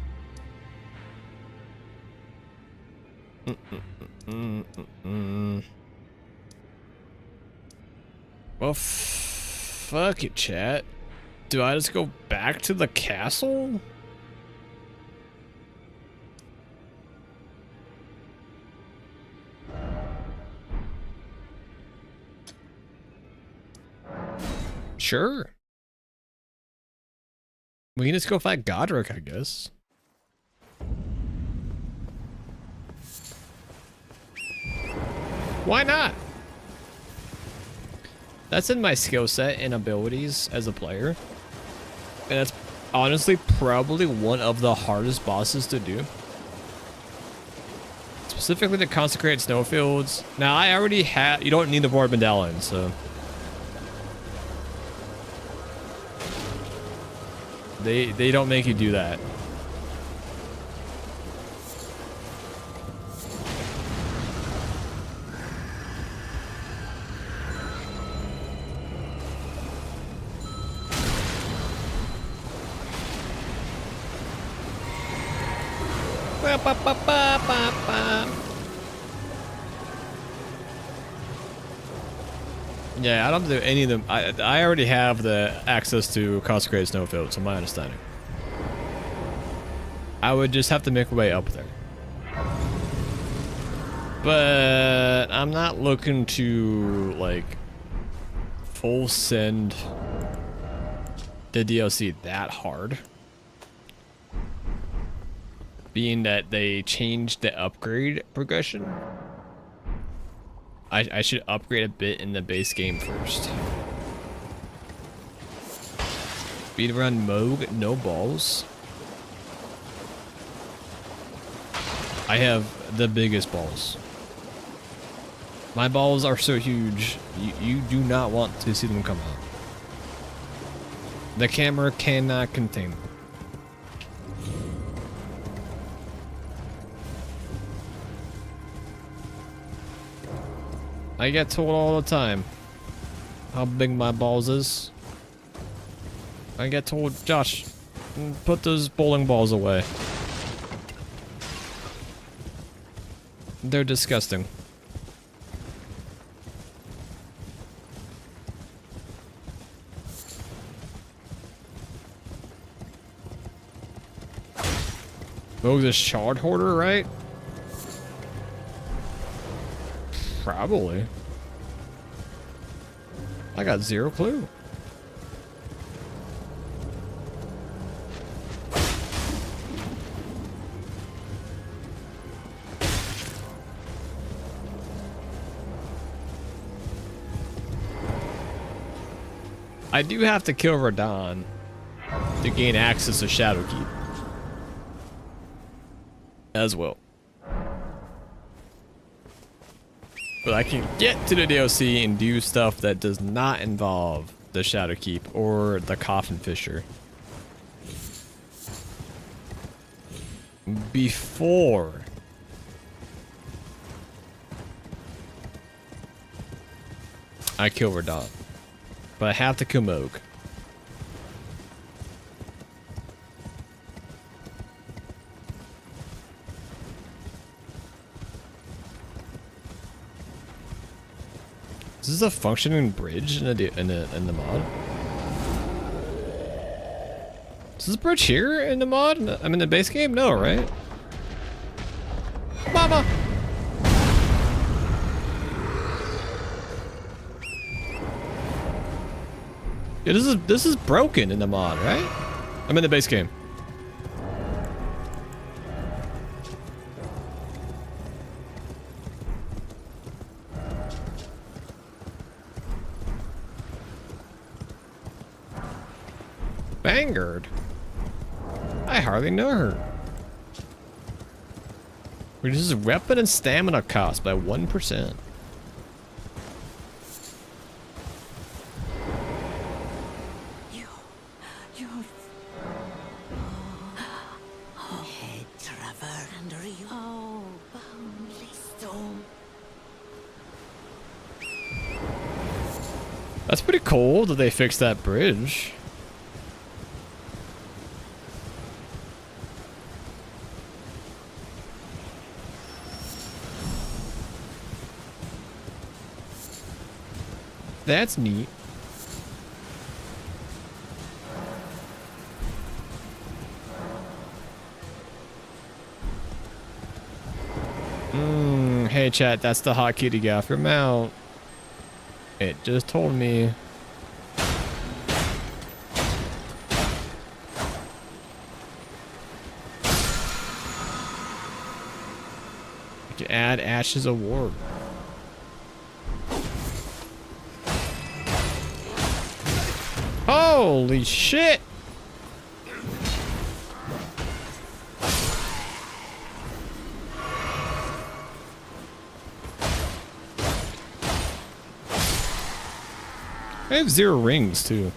Well, fuck it, chat. Do I just go back to the castle? Sure. We can just go fight Godric, I guess. Why not? That's in my skill set and abilities as a player. And that's honestly probably one of the hardest bosses to do. Specifically the consecrated snowfields. Now I already have, you don't need the Void Medallion, so. They don't make you do that. Yeah, I don't do any of them. I already have the access to consecrated snowfields, so my understanding. I would just have to make my way up there. But I'm not looking to like full send the DLC that hard. Being that they changed the upgrade progression. I should upgrade a bit in the base game first. Speedrun Moog, no balls. I have the biggest balls. My balls are so huge, you do not want to see them come out. The camera cannot contain them. I get told all the time how big my balls is. I get told, Josh, put those bowling balls away. They're disgusting. Oh, this shard hoarder, right? Probably. I got zero clue. I do have to kill Radon to gain access to Shadowkeep as well. But I can get to the DLC and do stuff that does not involve the Shadowkeep or the Coffin Fisher before I kill Radon. But I have to kill Moog. Is this a functioning bridge in the mod? Is this bridge here in the mod? I'm in the base game? No, right? Mama! Yeah, this is broken in the mod, right? I'm in the base game. Vanguard? I hardly know her. Reduces weapon and stamina cost by 1%. That's pretty cool that they fixed that bridge. That's neat. Hey chat, that's the hot kitty got for mount. It just told me. You can add Ash's award. Holy shit! I have 0 rings too.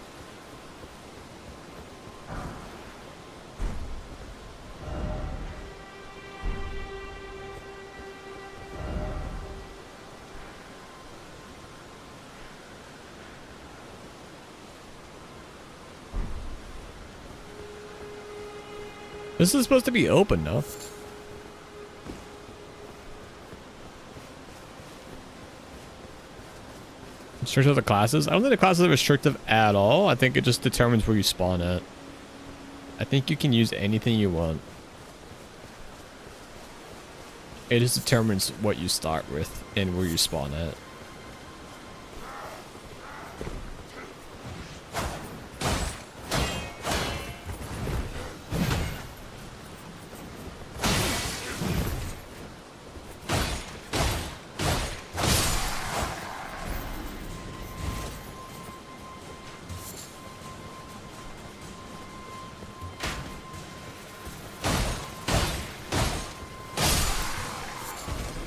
This is supposed to be open, though. Restrictive the classes? I don't think the classes are restrictive at all. I think it just determines where you spawn at. I think you can use anything you want. It just determines what you start with and where you spawn at.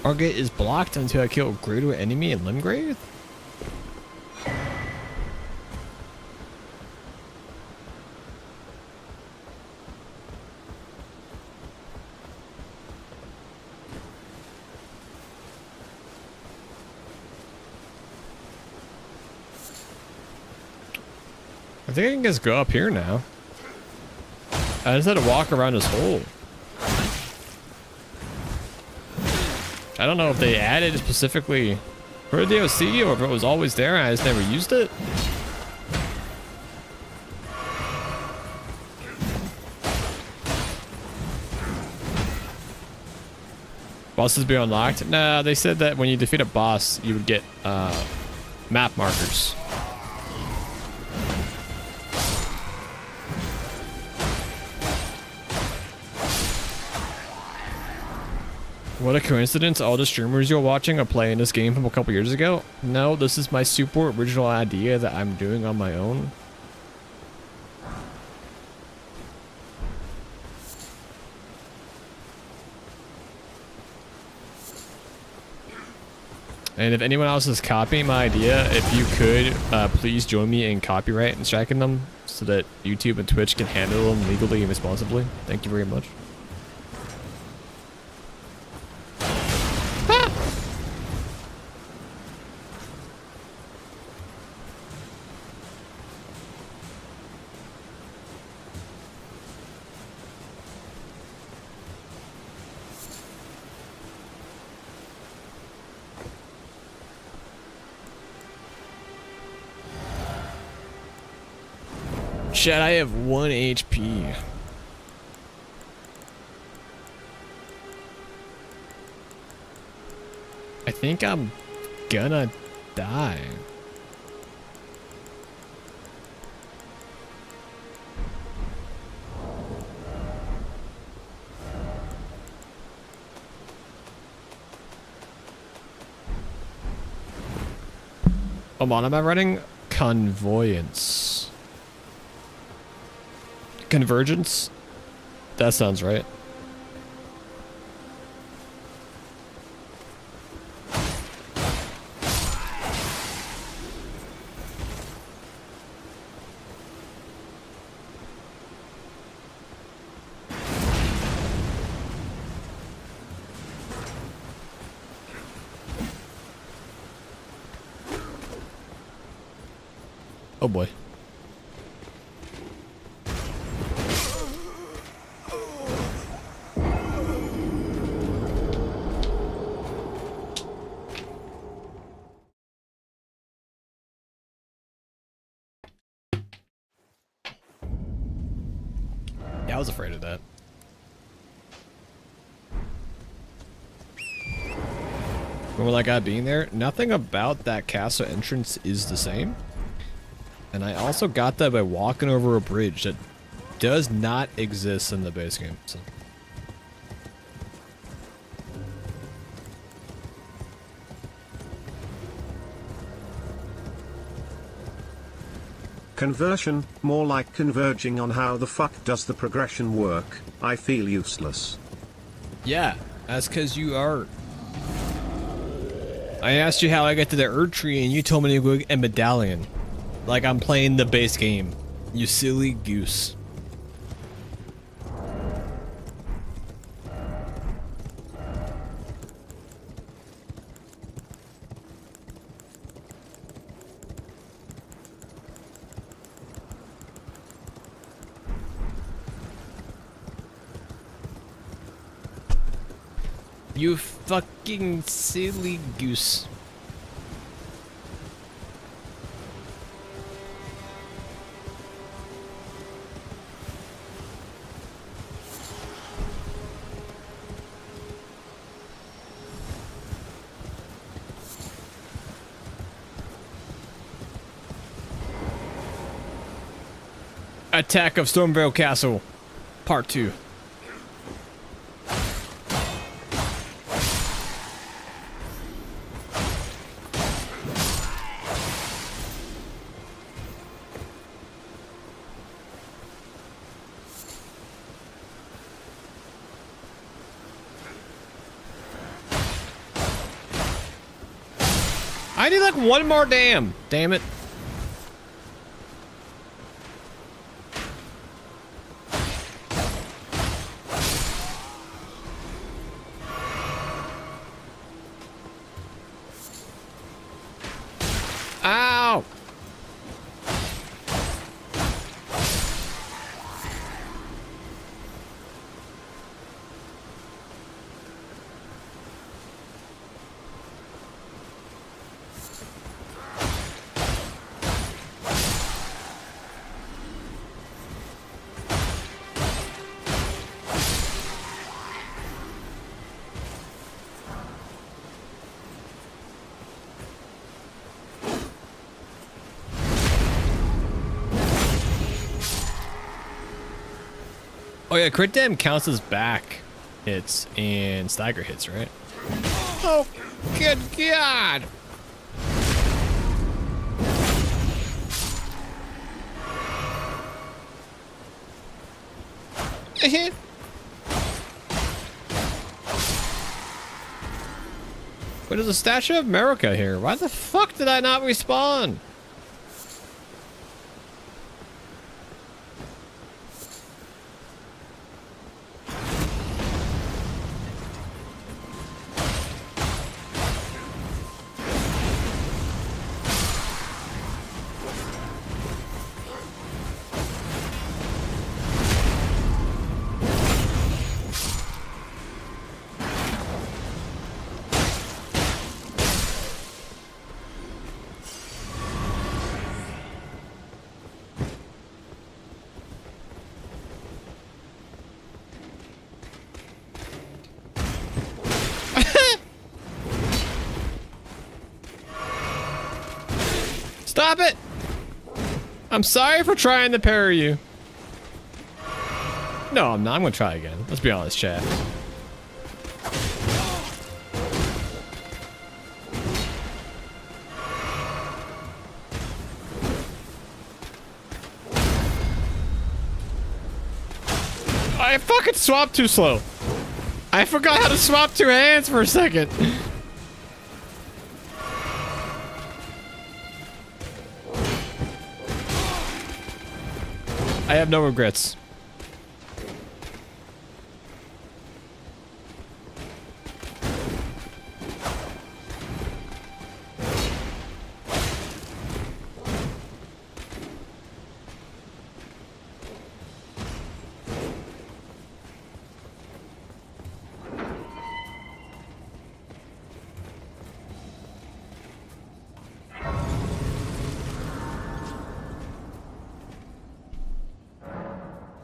Target is blocked until I kill a greater enemy in Limgrave? I think I can just go up here now. I just had to walk around this hole. I don't know if they added specifically for the DLC or if it was always there and I just never used it. Bosses be unlocked? Nah, they said that when you defeat a boss, you would get map markers. What a coincidence, all the streamers you're watching are playing this game from a couple years ago. No, this is my super original idea that I'm doing on my own. And if anyone else is copying my idea, if you could, please join me in copyright and striking them so that YouTube and Twitch can handle them legally and responsibly. Thank you very much. shit, I have 1 HP. I think I'm gonna die. Come on, am I running convoyance? Convergence? That sounds right. Oh boy. Yeah, I was afraid of that. What will I got being there? Nothing about that castle entrance is the same. And I also got that by walking over a bridge that does not exist in the base game. So. Conversion, more like converging on how the fuck does the progression work. I feel useless. Yeah, that's because you are. I asked you how I got to the Erd Tree and you told me to go get a medallion. Like I'm playing the base game. You silly goose. You fucking silly goose. Attack of Stormvale Castle, Part 2. I need like one more damn it. Ow! Oh yeah, crit dam counts as back hits and stagger hits, right? Oh, good God! What is a statue of America here? Why the fuck did I not respawn? Stop it! I'm sorry for trying to parry you. No, I'm not. I'm gonna try again. Let's be honest, chat. I fucking swapped too slow. I forgot how to swap two hands for a second. I have no regrets.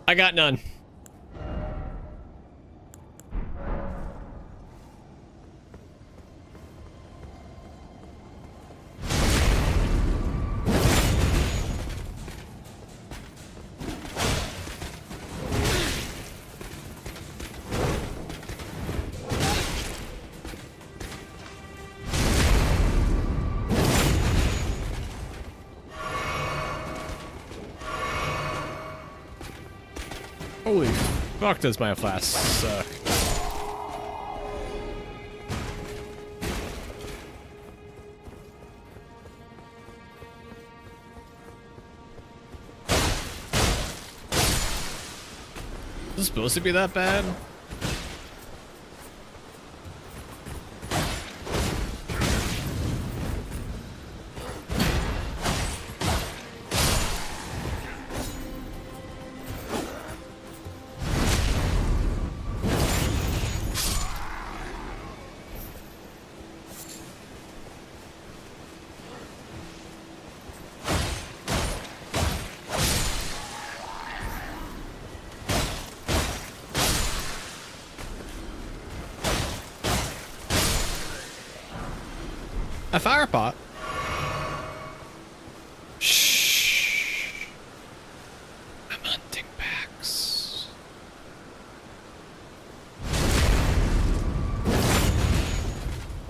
I got none. Holy fuck, does my flask suck. Is it supposed to be that bad? A fire pot? Shh. I'm hunting packs.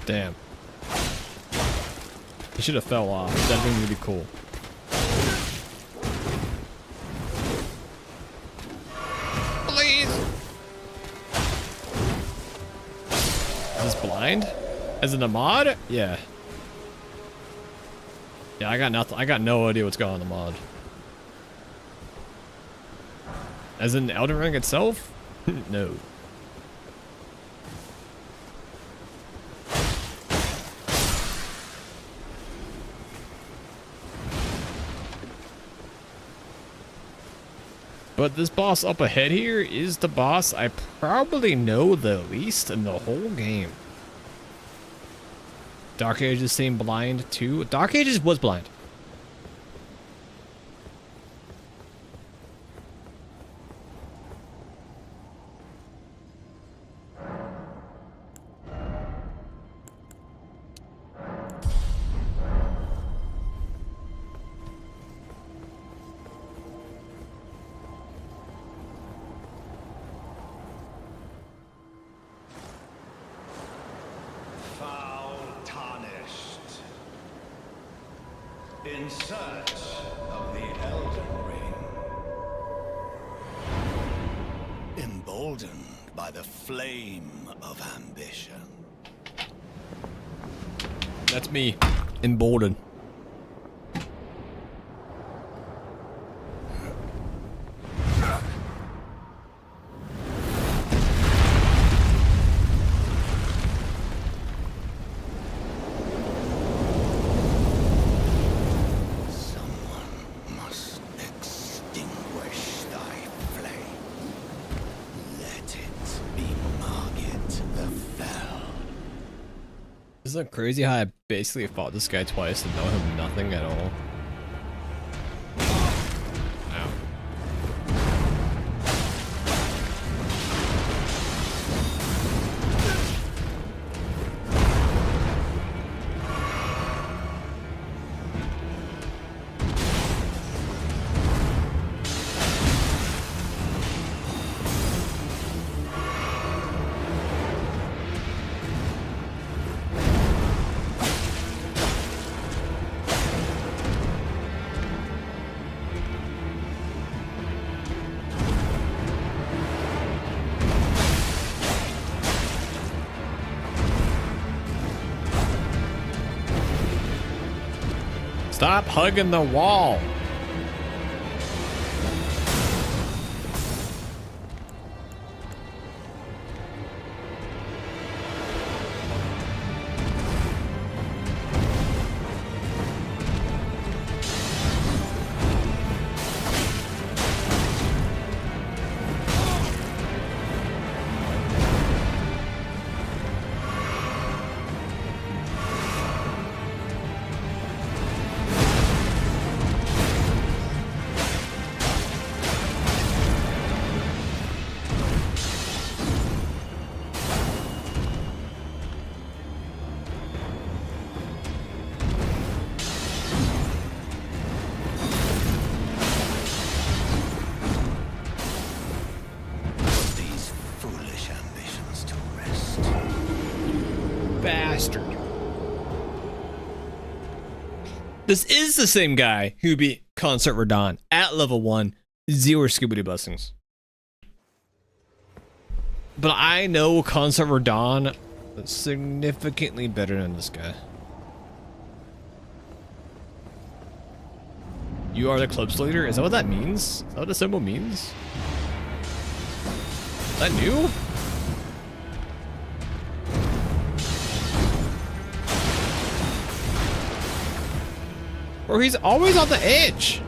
Damn. He should have fell off. That'd been really cool. Please. Is this blind? As in a mod? Yeah. Yeah, I got nothing. I got no idea what's going on in the mod. As in Elden Ring itself? No. But this boss up ahead here is the boss I probably know the least in the whole game. Dark Ages seemed blind too. Dark Ages was blind. In search of the Elden Ring. Emboldened by the flame of ambition. That's me. Emboldened. Isn't it crazy how I basically fought this guy twice and know him nothing at all? Ow. Stop hugging the wall. Bastard. This is the same guy who beat Concert Radon at level 1, 0 Scooby-Doo blessings. But I know Concert Radon is significantly better than this guy. You are the club's leader? Is that what that means? Is that what the symbol means? Is that new? Or he's always on the edge.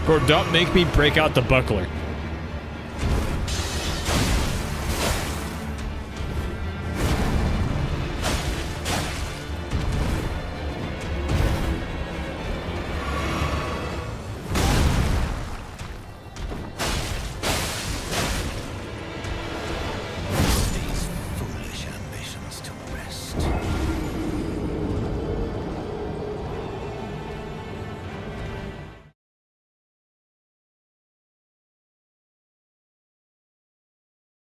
Bro, don't make me break out the buckler.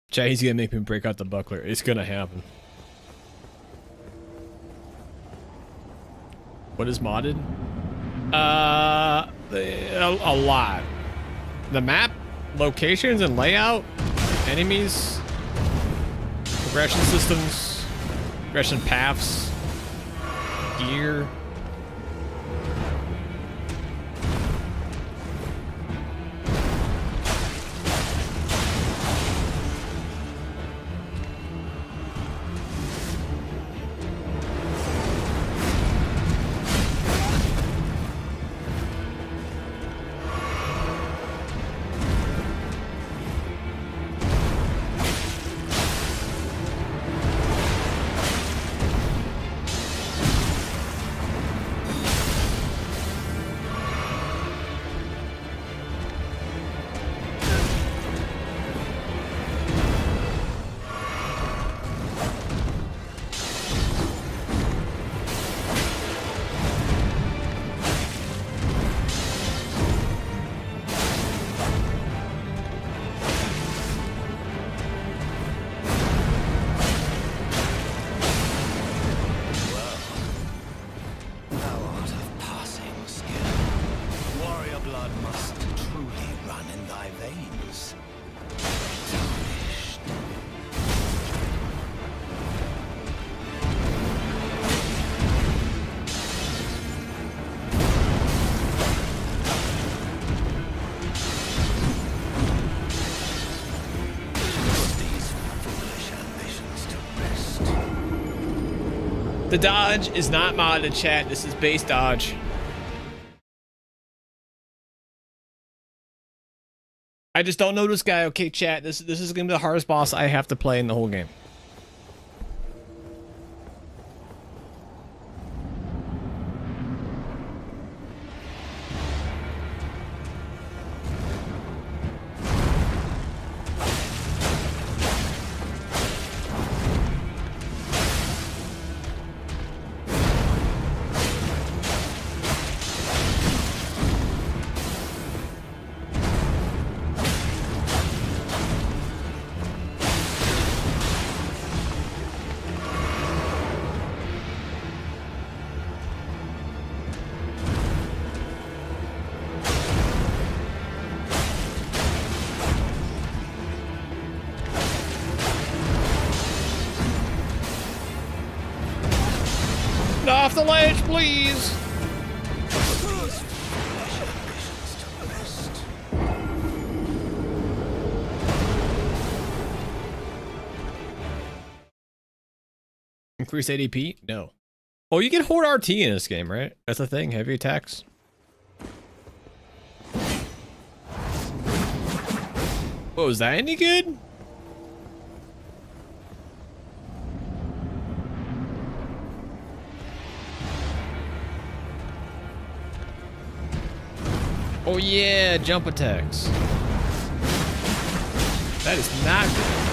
Chat, he's gonna make me break out the buckler. It's gonna happen. What is modded? A lot. The map, locations and layout, enemies, progression systems, progression paths, gear. The dodge is not modded, chat. This is base dodge. I just don't know this guy. Okay, chat. This is gonna be the hardest boss I have to play in the whole game. off the ledge, please. Increase ADP? No. Oh, you can hoard RT in this game, right? That's the thing. Heavy attacks. Whoa, is that any good? Oh yeah, jump attacks. That is not good.